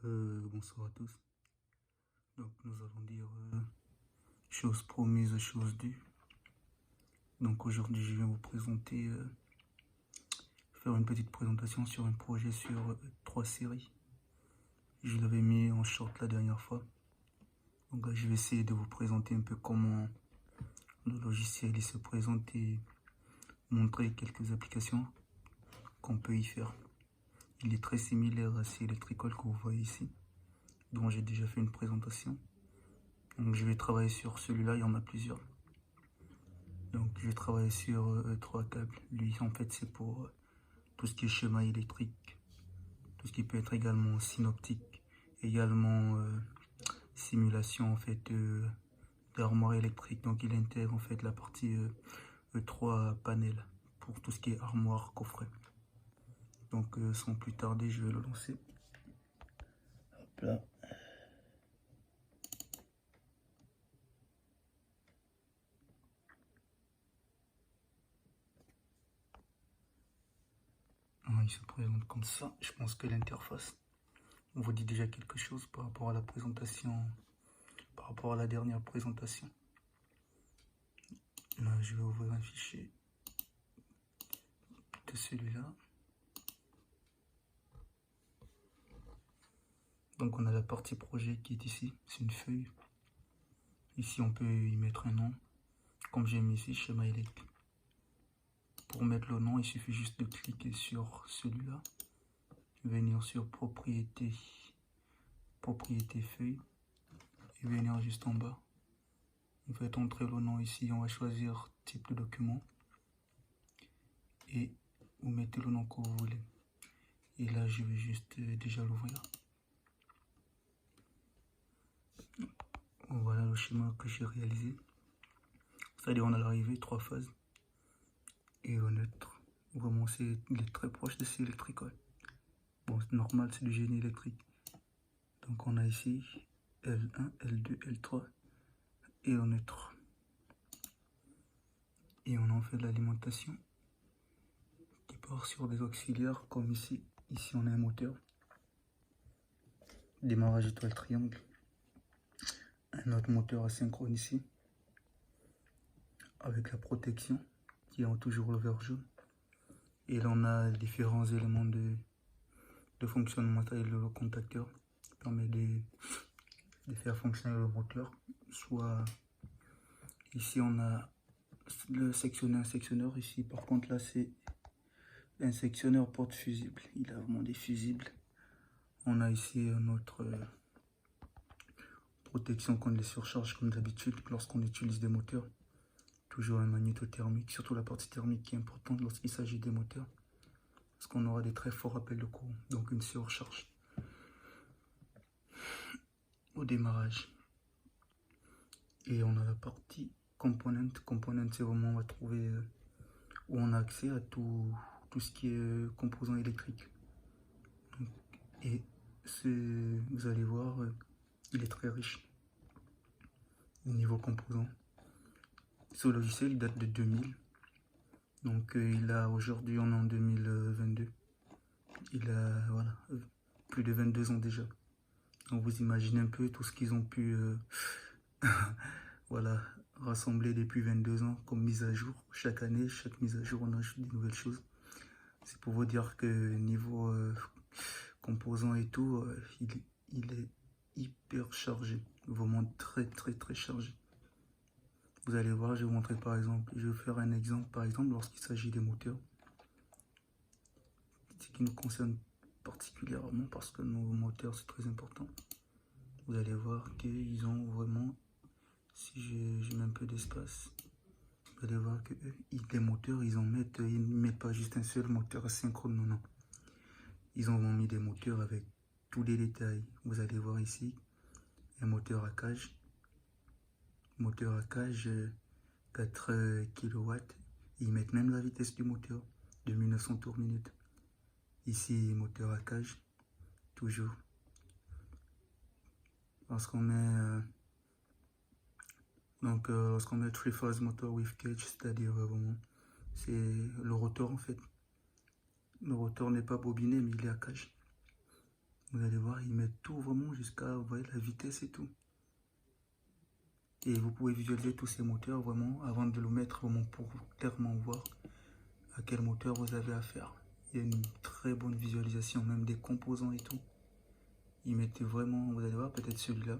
Bonsoir à tous. Donc nous allons dire chose promise, chose due. Donc aujourd'hui je viens vous présenter, faire une petite présentation sur un projet sur 3 séries. Je l'avais mis en short la dernière fois. Donc là je vais essayer de vous présenter un peu comment le logiciel il se présente et montrer quelques applications qu'on peut y faire. Il est très similaire à Electrical que vous voyez ici, dont j'ai déjà fait une présentation. Donc je vais travailler sur celui-là, il y en a plusieurs. Donc je vais travailler sur 3 câbles. Lui en fait c'est pour tout ce qui est schéma électrique, tout ce qui peut être également synoptique, également simulation en fait d'armoire électrique. Donc il intègre en fait la partie 3 panels pour tout ce qui est armoire, coffret. Donc sans plus tarder je vais le lancer. Hop là. Il se présente comme ça. Je pense que l'interface vous dit déjà quelque chose par rapport à la présentation, par rapport à la dernière présentation. Là, je vais ouvrir un fichier de celui-là. Donc on a la partie projet qui est ici, c'est une feuille. Ici on peut y mettre un nom, comme j'ai mis ici schéma électrique. Pour mettre le nom, il suffit juste de cliquer sur celui-là, venir sur propriété feuille, et venir juste en bas. Vous faites entrer le nom ici, on va choisir type de document, et vous mettez le nom que vous voulez. Et là je vais juste déjà l'ouvrir. Voilà le schéma que j'ai réalisé. C'est-à-dire on a l'arrivée, 3 phases. Et au neutre. Vraiment il est très proche de ces électrical. Bon c'est normal, c'est du génie électrique. Donc on a ici L1, L2, L3 et au neutre. Et on en fait de l'alimentation qui part sur des auxiliaires comme ici. Ici on a un moteur. Démarrage étoile triangle. Un autre moteur asynchrone ici. Avec la protection qui est toujours le vert jaune. Et là on a différents éléments de fonctionnement, et le contacteur qui permet de faire fonctionner le moteur. Soit ici on a le sectionneur, un sectionneur. Ici par contre là c'est un sectionneur porte fusible, il a vraiment des fusibles. On a ici notre protection contre les surcharges comme d'habitude lorsqu'on utilise des moteurs. Toujours un magnétothermique, surtout la partie thermique qui est importante lorsqu'il s'agit des moteurs, parce qu'on aura des très forts rappels de courant, donc une surcharge au démarrage. Et on a la partie component. Component c'est vraiment on va trouver où on a accès à tout ce qui est composants électriques. Et vous allez voir, il est très riche au niveau composants. Ce logiciel il date de 2000. Donc aujourd'hui on est en 2022. Il a voilà, plus de 22 ans déjà. Donc vous imaginez un peu tout ce qu'ils ont pu voilà, rassembler depuis 22 ans comme mise à jour. Chaque année, chaque mise à jour, on ajoute des nouvelles choses. C'est pour vous dire que niveau composants et tout, il est hyper chargé. Vraiment très chargé. Vous allez voir, je vais vous montrer par exemple, je vais faire un exemple par exemple lorsqu'il s'agit des moteurs. Ce qui nous concerne particulièrement parce que nos moteurs c'est très important. Vous allez voir qu'ils ont vraiment, si je mets un peu d'espace, vous allez voir que les moteurs ils ne mettent pas juste un seul moteur asynchrone, non. Ils ont mis des moteurs avec tous les détails. Vous allez voir ici un moteur à cage. Moteur à cage 4 kW. Ils mettent même la vitesse du moteur de 1900 tours minute. Ici moteur à cage, toujours. Lorsqu'on met lorsqu'on met 3-phase motor with cage, c'est-à-dire vraiment c'est le rotor en fait. Le rotor n'est pas bobiné mais il est à cage. Vous allez voir, ils mettent tout vraiment jusqu'à, vous voyez, la vitesse et tout. Et vous pouvez visualiser tous ces moteurs vraiment avant de le mettre vraiment pour clairement voir à quel moteur vous avez affaire. Il y a une très bonne visualisation, même des composants et tout. Ils mettent vraiment, vous allez voir, peut-être celui-là.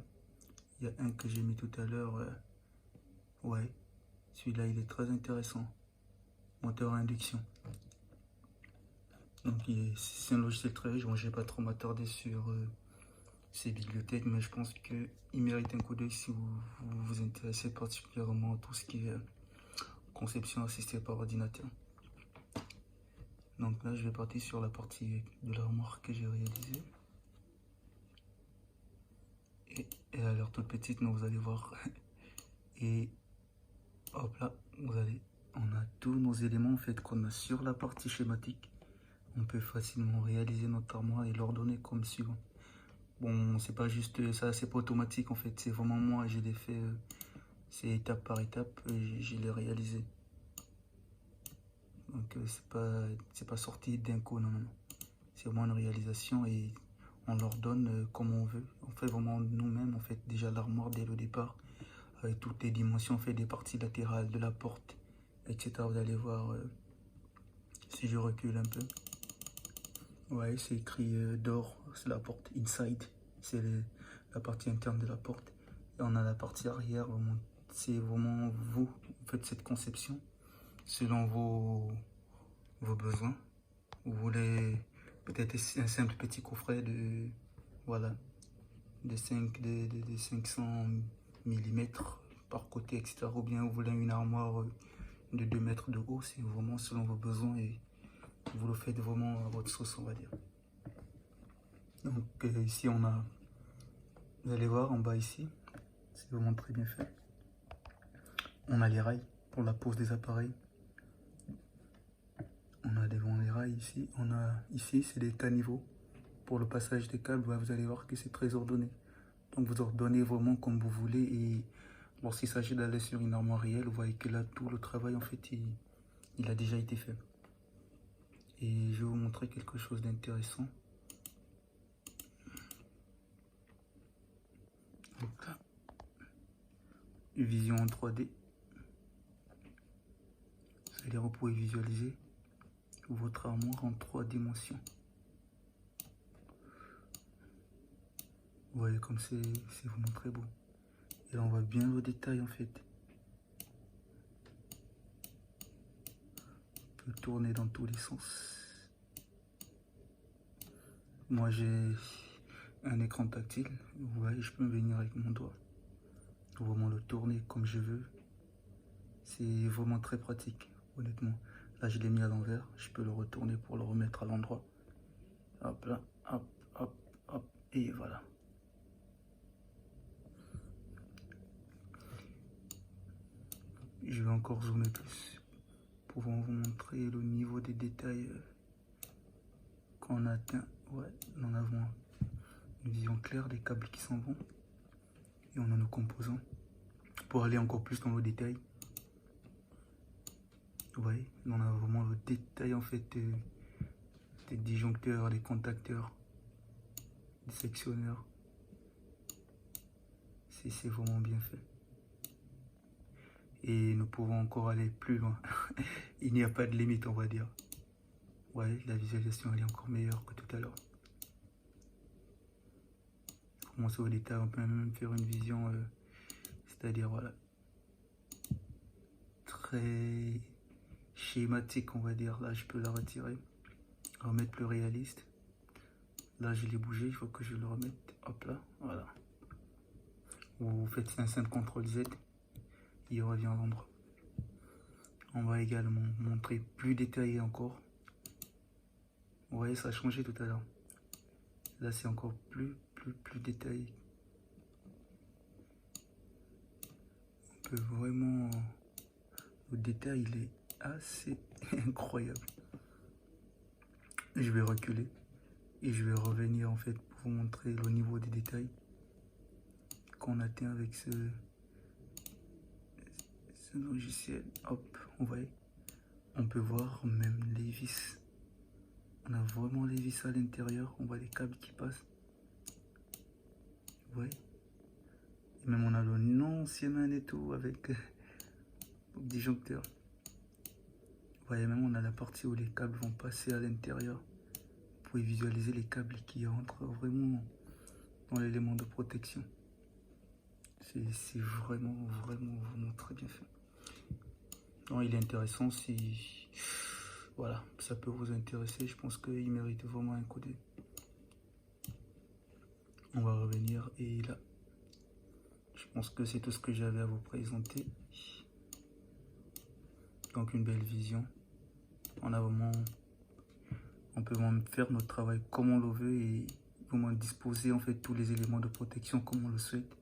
Il y a un que j'ai mis tout à l'heure. Ouais, celui-là, il est très intéressant. Moteur à induction. Donc, c'est un logiciel très riche. Bon, je ne vais pas trop m'attarder sur ces bibliothèques, mais je pense qu'il mérite un coup d'œil si vous vous intéressez particulièrement à tout ce qui est conception assistée par ordinateur. Donc là, je vais partir sur la partie de l'armoire que j'ai réalisée. Et à l'heure toute petite, nous, vous allez voir. Et hop là, on a tous nos éléments en fait qu'on a sur la partie schématique. On peut facilement réaliser notre armoire et l'ordonner comme suivant. Bon, c'est pas juste ça, c'est pas automatique en fait. C'est vraiment moi, je l'ai fait, c'est étape par étape, et je l'ai réalisé. Donc c'est pas sorti d'un coup, non, non, non. C'est vraiment une réalisation et on l'ordonne comme on veut. On fait vraiment nous-mêmes en fait déjà l'armoire dès le départ, avec toutes les dimensions, on fait des parties latérales de la porte, etc. Vous allez voir si je recule un peu. Ouais, c'est écrit door, c'est la porte inside, c'est la partie interne de la porte. Et on a la partie arrière, c'est vraiment vous faites cette conception selon vos besoins. Vous voulez peut-être un simple petit coffret de, voilà, de 500 mm par côté, etc. Ou bien vous voulez une armoire de 2 mètres de haut, c'est vraiment selon vos besoins et vous le faites vraiment à votre sauce, on va dire. Donc ici on a, vous allez voir en bas ici, c'est vraiment très bien fait. On a les rails pour la pose des appareils. On a devant les rails ici, on a ici c'est des caniveaux pour le passage des câbles. Vous allez voir que c'est très ordonné. Donc vous ordonnez vraiment comme vous voulez et lorsqu'il s'agit d'aller sur une armoire réelle, vous voyez que là tout le travail en fait il a déjà été fait. Et je vais vous montrer quelque chose d'intéressant. Donc là, vision en 3D. C'est-à-dire vous pouvez visualiser votre armoire en 3 dimensions. Vous voyez comme c'est vraiment très beau. Et là on voit bien le détail en fait. On peut tourner dans tous les sens. Moi j'ai un écran tactile. Vous voyez, je peux venir avec mon doigt. Vraiment le tourner comme je veux. C'est vraiment très pratique, honnêtement. Là je l'ai mis à l'envers. Je peux le retourner pour le remettre à l'endroit. Hop là, hop, hop, hop. Et voilà. Je vais encore zoomer plus pour vous montrer le niveau des détails qu'on atteint. Ouais, nous en avons une vision claire des câbles qui s'en vont. Et on a nos composants. Pour aller encore plus dans le détail. Vous voyez, on a vraiment le détail en fait des disjoncteurs, des contacteurs, des sectionneurs. C'est vraiment bien fait. Et nous pouvons encore aller plus loin. Il n'y a pas de limite, on va dire. Ouais, la visualisation elle est encore meilleure que tout à l'heure. Pour commencer au détail, on peut même faire une vision, c'est-à-dire voilà, très schématique, on va dire. Là, je peux la retirer, remettre plus réaliste. Là, je l'ai bougé, il faut que je le remette. Hop là, voilà. Vous faites un simple CTRL Z, il revient à l'endroit. On va également montrer plus détaillé encore. Vous voyez, ça a changé tout à l'heure. Là, c'est encore plus détaillé. On peut vraiment... Le détail, il est assez incroyable. Je vais reculer et je vais revenir en fait pour vous montrer le niveau des détails qu'on atteint avec ce logiciel. Hop, vous voyez, on peut voir même les vis. On a vraiment les vis à l'intérieur, on voit les câbles qui passent. Ouais. Et même on a le ancien magnéto avec disjoncteur. Vous voyez, même on a la partie où les câbles vont passer à l'intérieur. Vous pouvez visualiser les câbles qui rentrent vraiment dans l'élément de protection. C'est vraiment très bien fait. Donc, il est intéressant. Si voilà, ça peut vous intéresser, je pense qu'il mérite vraiment un coup d'œil. On va revenir et là, je pense que c'est tout ce que j'avais à vous présenter. Donc une belle vision. On peut vraiment faire notre travail comme on le veut et vraiment disposer en fait tous les éléments de protection comme on le souhaite.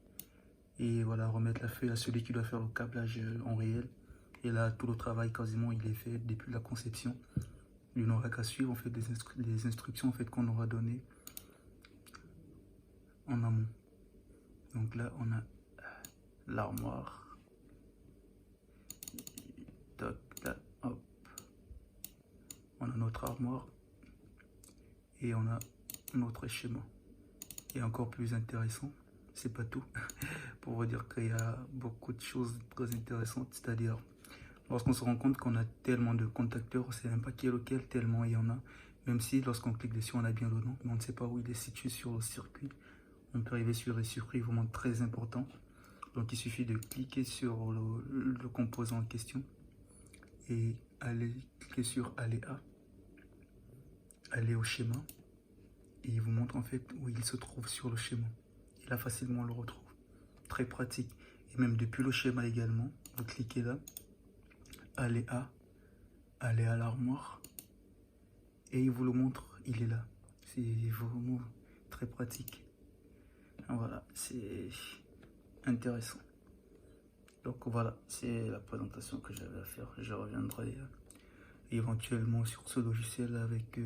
Et voilà, remettre la feuille à celui qui doit faire le câblage en réel. Et là, tout le travail quasiment il est fait depuis la conception. Il n'aura qu'à suivre en fait les instructions en fait qu'on aura données en amont. Donc là, on a l'armoire. Là, hop. On a notre armoire et on a notre schéma. Et encore plus intéressant, c'est pas tout, pour vous dire qu'il y a beaucoup de choses très intéressantes, c'est-à-dire lorsqu'on se rend compte qu'on a tellement de contacteurs, on ne sait même pas qui est lequel, tellement il y en a, même si lorsqu'on clique dessus on a bien le nom, mais on ne sait pas où il est situé sur le circuit. On peut arriver sur des circuits vraiment très importants, donc il suffit de cliquer sur le composant en question et cliquer sur aller au schéma. Et il vous montre en fait où il se trouve sur le schéma. Et là facilement on le retrouve. Très pratique. Et même depuis le schéma également, vous cliquez là, allez à l'armoire. Et il vous le montre, il est là. C'est vraiment très pratique. Voilà, c'est intéressant. Donc voilà, c'est la présentation que j'avais à faire. Je reviendrai éventuellement sur ce logiciel avec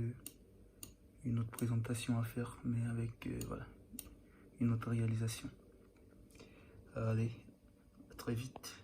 une autre présentation à faire, mais avec voilà, une autre réalisation. Allez, à très vite.